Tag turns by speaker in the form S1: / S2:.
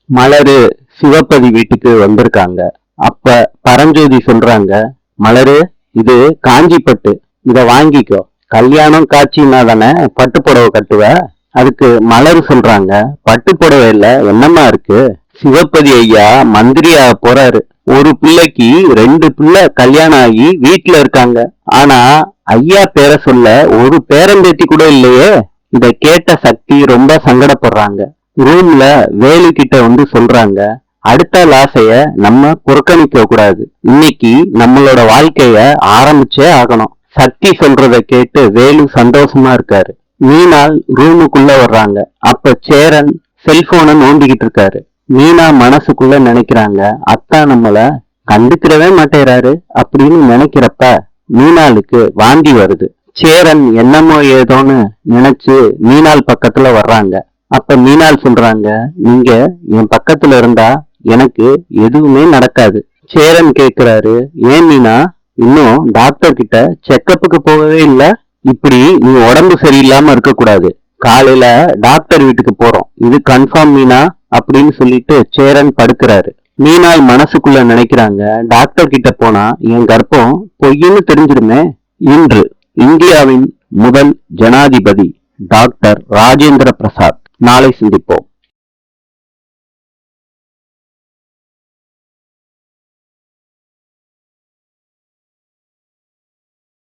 S1: மலரு சிவப்பதி வீட்டுக்கு வந்திருக்காங்க. அப்ப பரஞ்சோதி சொல்றாங்க, மலரு, இது காஞ்சிப்பட்டு, இத வாங்கிக்கோ. கல்யாணம் காட்சின்னா தானே பட்டு புடவை கட்டுவ. அதுக்கு மலரு சொல்றாங்க, பட்டு புடவை இல்ல, என்னமா இருக்கு. சிவப்பதி ஐயா மந்திரியா போறாரு. ஒரு பிள்ளைக்கு 2 பிள்ளை கல்யாணம் ஆகி வீட்டுல இருக்காங்க. ஆனா ஐயா பேரை சொல்ல ஒரு பேரம்பேத்தி கூட இல்லையே. இத கேட்ட சக்தி ரொம்ப சங்கடப்படுறாங்க. ரூம்ல வேலு கிட்ட வந்து சொல்றாங்க, அடுத்த ஆசைய நம்ம புறக்கணிக்க கூடாது. இன்னைக்கு நம்மளோட வாழ்க்கைய ஆரம்பிச்சே ஆகணும். சக்தி சொல்றத கேட்டு வேலு சந்தோஷமா இருக்காரு. மீனாள் ரூமுக்குள்ள வர்றாங்க. அப்ப சேரன் செல்போனை நோண்டிக்கிட்டு இருக்காரு. மீனா மனசுக்குள்ள நினைக்கிறாங்க, அத்தா நம்மள கண்டுக்கிறவே மாட்டேறாரு அப்படின்னு நினைக்கிறப்ப மீனாளுக்கு வாந்தி வருது. சேரன் என்னமோ ஏதோன்னு நினைச்சு மீனாள் பக்கத்துல வர்றாங்க. அப்ப மீனாள் சொல்றாங்க, நீங்க என் பக்கத்துல இருந்தா எனக்கு எதுவுமே நடக்காது. சேரன் கேக்குறாரு, ஏன் மீனா, இன்னும் டாக்டர் கிட்ட செக்கப்புக்கு போகவே இல்ல. இப்படி நீ உடம்பு சரியில்லாம இருக்க கூடாது. காலையில டாக்டர் வீட்டுக்கு போறோம், இது கன்ஃபார்ம் மீனா அப்படின்னு சொல்லிட்டு சேரன் படுக்கிறாரு. மீனாள் மனசுக்குள்ள நினைக்கிறாங்க, டாக்டர் கிட்ட போனா என் கர்ப்பம் பொய்ன்னு தெரிஞ்சிருமே. இன்று இந்தியாவின் முதல் ஜனாதிபதி டாக்டர் ராஜேந்திர பிரசாத். நாளை சந்திப்போம்.